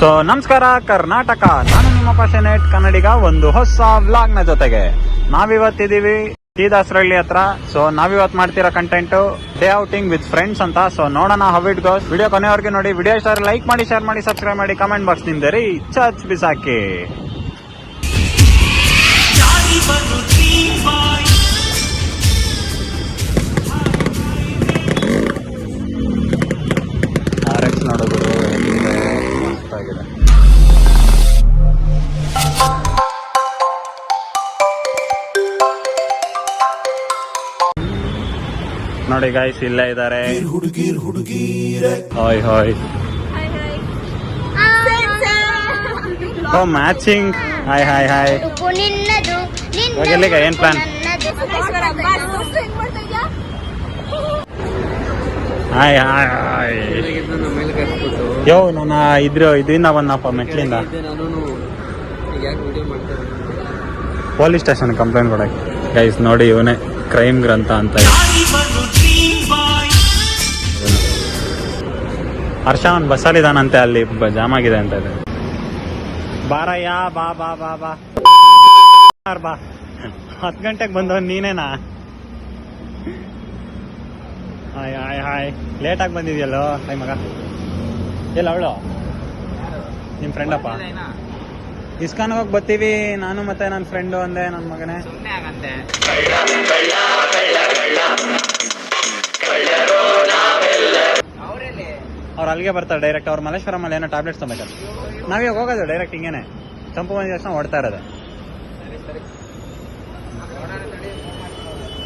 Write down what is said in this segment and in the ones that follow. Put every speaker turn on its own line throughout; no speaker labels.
So ನಮಸ್ಕಾರ ಕರ್ನಾಟಕ, ನಾನು ನಿಮ್ಮ ಪ್ಯಾಷನೇಟ್ ಕನ್ನಡಿಗ ಒಂದು ಹೊಸ ವ್ಲಾಗ್ ನ ಜೊತೆಗೆ ನಾವಿವತ್ತಿದೀವಿ ಟಿ ದಾಸರಳ್ಳಿ ಹತ್ರ. ಸೊ ನಾವಿವತ್ತು ಮಾಡ್ತಿರೋ content day outing with friends ಅಂತ. ಸೊ ನೋಡೋಣ ಹೌ ಇಟ್ ಗೋಸ್. ವಿಡಿಯೋ ಕೊನೆವರೆಗೆ ನೋಡಿ. ವಿಡಿಯೋ ಇಷ್ಟ ಲೈಕ್ ಮಾಡಿ, ಶೇರ್ ಮಾಡಿ, ಸಬ್ಸ್ಕ್ರೈಬ್ ಮಾಡಿ, ಕಮೆಂಟ್ ಬಾಕ್ಸ್ ನಿಂದರಿ ಚಚ್ ಬಿಸಾಕಿ. RX ನೋಡೋದು ಮಸ್ತಾಗಿದೆ. ನೋಡಿ ಗೈಸ್, ಇಲ್ಲೇ ಇದ್ದಾರೆ. Hi hi. Oh matching. Hi hi hi. ಇವಾಗ ಎಲ್ಲಿಗೆ, ಏನ್ plan? Hi hi hi. Yo ನಾನು ಇದರಿಂದ ಬಂದಪ್ಪ, ಮೆಟ್ಲಿಂದ ಪೊಲೀಸ್ ಸ್ಟೇಷನ್ ಕಂಪ್ಲೇಂಟ್ ಕೊಡಕ್ಕೆ. ಗೈಸ್ ನೋಡಿ, ಇವನೇ ಕ್ರೈಮ್ ಗ್ರಂಥ ಅಂತ. ಹರ್ಷ ಅವ್ನು ಬಸ್ಸಲ್ಲಿದ್ದಾನಂತೆ, ಅಲ್ಲಿ ಜಾಮ್ ಆಗಿದೆ ಅಂತ ಇದೆ. ಬಾರಯ್ಯ, ಬಾ ಬಾ ಬಾ ಬಾ ಬಾ. 10 ಗಂಟೆಗೆ ಬಂದವನ್ ನೀನೇನಾ? Hi hi hi. ಲೇಟಾಗಿ ಬಂದಿದ್ಯಲ್ಲೋ. ಹಾಯ್ ಮಗ. ಎಲ್ಲ ಅವಳು ನಿಮ್ಮ ಫ್ರೆಂಡಪ್ಪ? ಇಸ್ಕಾನ್ಗೆ ಹೋಗಿ ಬರ್ತೀವಿ ನಾನು ಮತ್ತೆ ನನ್ನ ಫ್ರೆಂಡು ಅಂದೆ. ನನ್ನ ಮಗನೇ ಅವ್ರು ಅಲ್ಲಿಗೆ ಬರ್ತಾರೆ ಡೈರೆಕ್ಟ್. ಅವ್ರು ಮಲ್ಲೇಶ್ವರಮಲ್ಲಿ ಏನೋ ಟ್ಯಾಬ್ಲೆಟ್ಸ್ ತಗೋಬೇಕಲ್ಲ. ನಾವಿವಾಗ ಹೋಗೋದು ಡೈರೆಕ್ಟ್ ಹಿಂಗೇನೆ. ಚಂಪು ಬಂದ ತಕ್ಷಣ ಓಡ್ತಾ ಇರೋದು.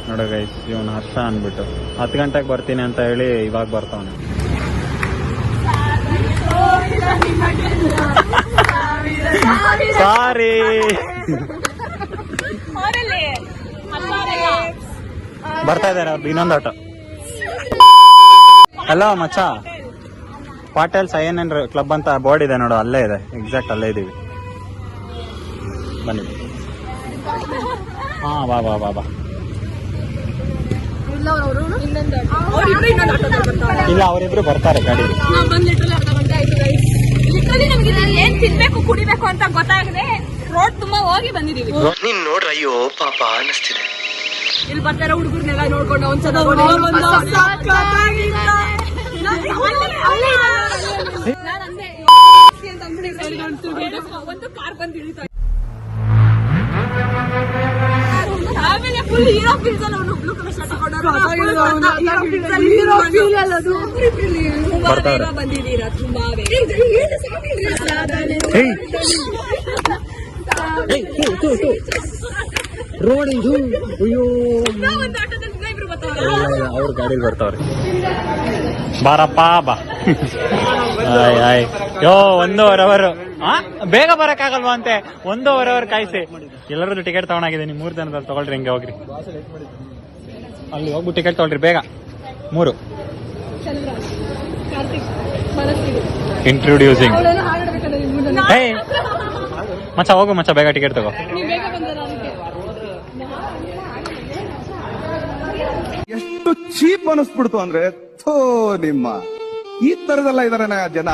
ನೋಡು ಗೈಸ್, ಇವನು ಹರ್ಷ ಅಂದ್ಬಿಟ್ಟು 10 ಗಂಟೆಗೆ ಬರ್ತೀನಿ ಅಂತ ಹೇಳಿ ಇವಾಗ ಬರ್ತಾವನೆ. ಸಾರಿ. ಬರ್ತಾ ಇದ್ದಾರೆ ಅವ್ರು ಇನ್ನೊಂದು ಆಟೋ. ಹಲೋ ಮಚ್ಚ, ಪಾಟೇಲ್ಸ್ INN ಕ್ಲಬ್ ಅಂತ ಬೋರ್ಡ್ ಇದೆ ನೋಡು, ಅಲ್ಲೇ ಇದೆ. ಎಕ್ಸಾಕ್ಟ್ ಅಲ್ಲೇ ಇದೀವಿ. ಬನ್ನಿ. ಹಾ ಬಾ ಬಾ ಬಾ ಬಾ. ಇಲ್ಲ, ಅವರಿಬ್ರು ಬರ್ತಾರೆ ಗಾಡಿ.
ಏನ್ ತಿನ್ಬೇಕು ಕುಡಿಬೇಕು ಅಂತ ಗೊತ್ತಾಗದೆ ರೋಡ್ ತುಂಬಾ ಹೋಗಿ ಬಂದಿದೀವಿ.
ನೀನ್ ನೋಡ್ರ, ಅಯ್ಯೋ ಪಾಪ ಅನ್ನಿಸ್ತಿದೆ.
ಇಲ್ಲಿ ಬರ್ತಾರ ಹುಡುಗರ್ನೆಲ್ಲ ನೋಡ್ಕೊಂಡು ಒಂದ್ಸಲ ಒಂದು ಕಾರ್ ಬಂದು ಇಳಿತಾ. ಆಮೇಲೆ ಫುಲ್ ಹೀರೋ ಫೀಲ್ಸ್ ಅಲ್ಲಿ ಅವನು ಬ್ಲೂ ಕಲರ್ ಶರ್ಟ್ ಹಾಕೊಂಡ್ರು. ಬಂದಿದ್ದೀರಾ ತುಂಬಾ
ರೋಡ್ ಇದು. ಅಯ್ಯೋ,
ಒಂದು ಆಟೋದಲ್ಲಿ ಇಬ್ರು ಬರ್ತಾವ್ರೆ.
ಅವ್ರ ಗಾಡಿಲಿ ಬರ್ತಾವ್ರಿ. ಬಾರಪ್ಪ ಬಾ. ಆಯ್ ಆಯ್. ಯೋ 1.5 ಅವರ್. ಬೇಗ ಬರಕ್ಕಾಗಲ್ವಾ ಅಂತೆ. 1.5 ಅವರ್ ಕಾಯಿಸಿ. ಎಲ್ಲರದ್ದು ಟಿಕೆಟ್ ತಗೊಂಡಾಗಿದೆ. ನೀವು 3 ಜನದಲ್ಲಿ ತಗೊಳ್ರಿ. ಹಿಂಗೆ ಹೋಗ್ರಿ, ಅಲ್ಲಿ ಹೋಗ್ಬಿಟ್ಟು ಟಿಕೆಟ್ ತಗೊಳ್ರಿ ಬೇಗ. 3 ಇಂಟ್ರೊಡ್ಯೂಸಿಂಗ್. ಹೇ ಮಚ್ಚ, ಹೋಗು ಮಚ್ಚ, ಬೇಗ ಟಿಕೆಟ್ ತಗೋ.
ಎಷ್ಟು ಚೀಪ್ ಅನಿಸ್ಬಿಡ್ತು ಅಂದ್ರೆ, ಥೋ ನಿಮ್ಮ ಈ ತರದೆಲ್ಲ ಇದಾರೆ ಜನ.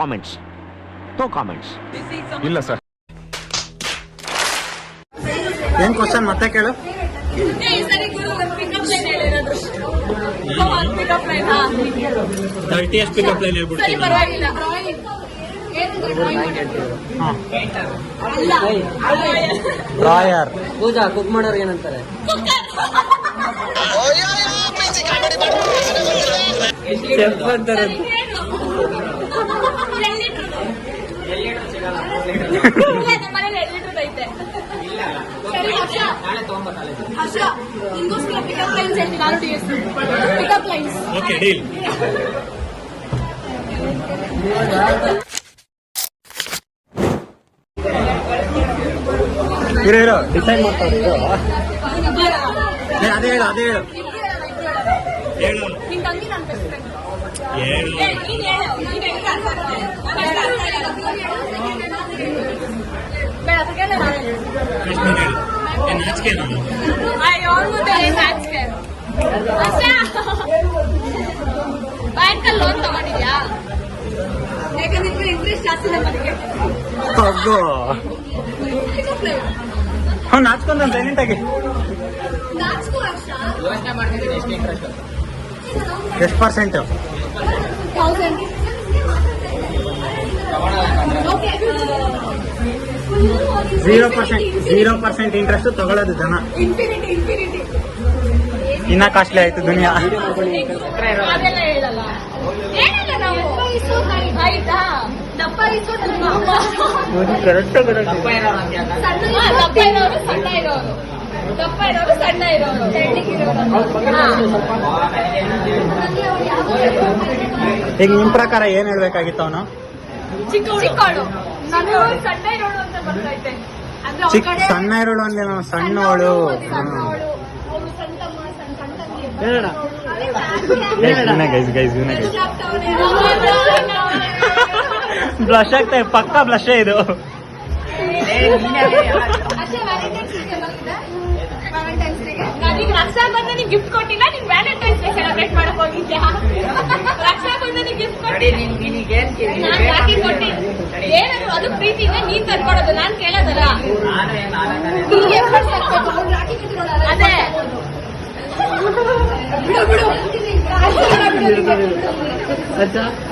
Comments no comments.
ಇಲ್ಲ ಸರ್.
ಏನ್ ಕ್ವಶನ್ ಮತ್ತೆ ಕೇಳು.
ಈ ಸರಿ ಗುರು ಒಂದು ಪಿಕಪ್ ಲೈನ್ ಹೇಳಿರೋದು. ಒಂದು ಪಿಕಪ್ ಲೈನ್.
30 ಪಿಕಪ್ ಲೈನ್
ಸರಿ
ಹೇಳ್ಬಿಡ್ತೀನಿ.
ಪರವಾಗಿಲ್ಲ.
ಡ್ರಾಯರ್.
ಪೂಜಾ ಕುಕ್ ಮಾಡೋರು ಏನಂತಾರೆ? ಚೆಫ್ ಅಂತಾರೆ.
ಮನೇಲಿ 2 ಲೀಟರ್ ಐತೆ. ಹರ್ಷ, ನಿಂಗೋಸ್ಕರ ಪಿಕಪ್ ಲೈನ್ಸ್ ಹೇಳ್ತೀನಿ. ನಾನು ಪಿಕಪ್ ಲೈನ್ಸ್.
Okay deal. ಇರೋ ಡಿಸೈಡ್ ಮಾಡ್ತಾರೆ. ಅದೇ ಹೇಳು ಹೇಳು.
ನಿನ್ ತಂಗಿ ನನ್ನ ಬೆಸ್ಟ್ ಫ್ರೆಂಡ್.
ಹೇಳು.
ನೀನ್ ಹೇಳು. ನೀನ್ ಹೆಂಗ್ ಅರ್ಥ ಆಗುತ್ತೆ? ನಾನು ಅರ್ಥ ಆಗಿಲ್ಲ. ಬೇಡ ಅದಕ್ಕೆ ನಾನು ಹೇಳು.
ನಾಚಿಕೆನಾ?
ಅಯ್ಯೋ ಮತ್ತೆ ನಾಚಿಕೆ. ಬ್ಯಾಂಕಲ್ಲಿ ಲೋನ್ ತಗೊಂಡಿದ್ಯಾ? ಯಾಕಂದ್ರೆ ಇಂಟ್ರೆಸ್ಟ್ ಜಾಸ್ತಿ ನಮಗೆ.
ಹೋಗು. ನಾಚ್ಕೊಂಡ್ ಸೈಲೆಂಟ್ ಆಗಿ. ಎಷ್ಟು ಪರ್ಸೆಂಟ್?
1000.
$0% ಇಂಟ್ರೆಸ್ಟ್ ತಗೊಳ್ಳೋದು ಜನ.
ಇನ್ಫಿನಿಟಿ.
ಇನ್ನ ಕಾಸ್ಟ್ಲಿ ಆಯ್ತು ದುನಿಯಾ.
ಅದೆಲ್ಲ ಹೇಳಲ್ಲ. ಏನಲ್ಲ ನಾವು ಆಯ್ತಾ? ದಪ್ಪ ಇಸು
ಕರೆಕ್ಟ್
ದಪ್ಪ ಇರೋರು ಸಣ್ಣ ಇರೋರು. ದಪ್ಪ ಇರೋರು ಸಣ್ಣ ಇರೋರು.
ಈಗ ನಿಮ್ ಪ್ರಕಾರ ಏನ್ ಹೇಳ್ಬೇಕಾಗಿತ್ತು ಅವನು?
ಚಿಕ್ಕವಳು. ನಾನು ಸಣ್ಣ ಇರೋಳು ಅಂತ ಬರ್ತೈತೆ. ಅಂದ್ರೆ ಅವ್ರ ಕಡೆ
ಸಣ್ಣ ಇರೋಳು ಅಂದ್ರೆ ನಾವು ಸಣ್ಣವಳು.
ಸಣ್ಣವಳು. ಅವ್ರು ಸಣ್ಣ ತಮ್ಮ, ಸಣ್ಣ ತಂಗಿ.
ಗೈಸ್ ಬ್ಲಶ್ ಆಗ್ತದೆ. ಪಕ್ಕ ಬ್ಲಶ್ ಇದು.
ನನಗೆ ರಕ್ಷಾ ಬಂಧನಿಗೆ ಗಿಫ್ಟ್ ಕೊಟ್ಟಿಲ್ಲ. ನೀನ್ ವ್ಯಾಲೆಂಟೈನ್ಸ್ ಡೇ ಸೆಲೆಬ್ರೇಟ್ ಮಾಡಕ್ ಹೋಗಿದ್ಯಾ? ರಕ್ಷಾ ಬಂಧನಿಗೆ ಗಿಫ್ಟ್ ಕೊಟ್ಟಿಲ್ಲ. ನಾನ್ ರಾಖಿ ಕೊಟ್ಟಿದ್ದು ಏನಾದ್ರು ಅದು ಪ್ರೀತಿಯಿಂದ ನೀನ್ ತಂದ್ಕೊಡೋದು. ನಾನ್ ಕೇಳೋದಲ್ಲ. ಅದೇ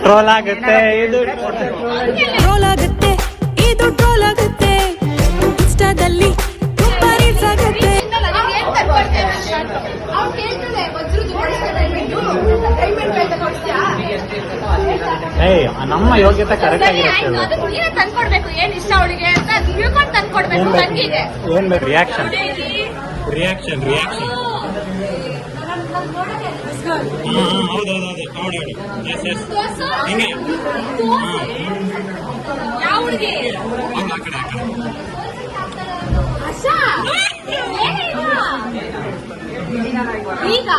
ಟ್ರೋಲ್ ಆಗುತ್ತೆ ಇದು.
ಟ್ರೋಲ್ ಆಗುತ್ತೆ ಇದು ಟ್ರೋಲ್ ಆಗುತ್ತೆ. ಇನ್ಸ್ಟಾದಲ್ಲಿ ತುಂಬಾ ರೀಲ್ಸ್ ಆಗುತ್ತೆ.
ನಮ್ಮ ಯೋಗ್ಯತೆ ಕರೆಕ್ಟ್ ಆಗಿರುತ್ತೆ.
ನೀನೇ ತಂದ್ಕೊಡ್ಬೇಕು. ಏನ್ ಇಷ್ಟ ಅವಳಿಗೆ ಅಂತ ತಿಳ್ಕೊಂಡು ತಂದ್ಕೊಡ್ಬೇಕು ತಂಗಿಗೆ.
ಏನ್ ಬೇಕು? ರಿಯಾಕ್ಷನ್.
ಯಾವ ಹುಡುಗಿ? ಈಗ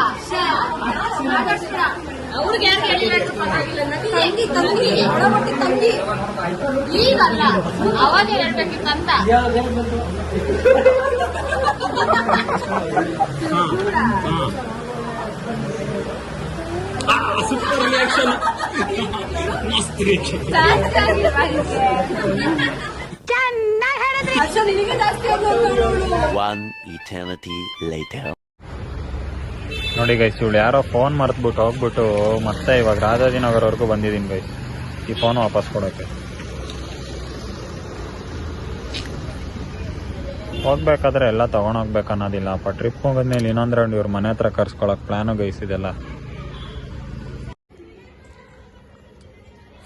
ಅವ್ರಿಗೆ ಯಾರು ಹೇಳಿಲ್ಲ ತಂಗಿ ತಂಗಿ. ಈಗಲ್ಲ ಅವಾಗೇ ಹೇಳ್ಬೇಕಿತ್ತಂತ.
Super reaction. ಮಸ್ತ್ ರಿಯಾಕ್ಷನ್.
One eternity later.
ನೋಡಿ ಗೈಸ್, ಇವಳು ಯಾರೋ ಫೋನ್ ಮರ್ತ್ಬಿಟ್ಟು ಹೋಗ್ಬಿಟ್ಟು ಮತ್ತೆ ಇವಾಗ ರಾಜಾಜಿನಗರವರೆಗೂ ಬಂದಿದ್ದೀನಿ ಗೈಸ್ ಈ ಫೋನ್ ವಾಪಸ್ ಕೊಡೋಕೆ. ಹೋಗ್ಬೇಕಾದ್ರೆ ಎಲ್ಲ ತಗೊಂಡೋಗ್ಬೇಕು ಅನ್ನೋದಿಲ್ಲ. ಟ್ರಿಪ್ ಹೋಗೋದ್ಮೇಲೆ ಇನ್ನೊಂದ್ ರೌಂಡ್ ಇವ್ರ ಮನೆ ಹತ್ರ ಕರ್ಸ್ಕೊಳಕ್ ಪ್ಲಾನು ಗೈಸ್ ಇದೆಲ್ಲ.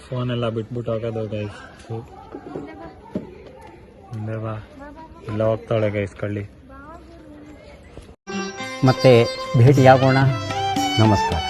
ಫೋನ್ ಎಲ್ಲ ಬಿಟ್ಬಿಟ್ಟು ಹೋಗೋದು ಗೈಸ್. ಮುಂದೆ ಬಾ. ಇಲ್ಲ ಹೋಗ್ತಾಳೆ ಗೈಸ್ ಕಳ್ಳಿ.
ಮತ್ತೆ ಭೇಟಿಯಾಗೋಣ. ನಮಸ್ಕಾರ.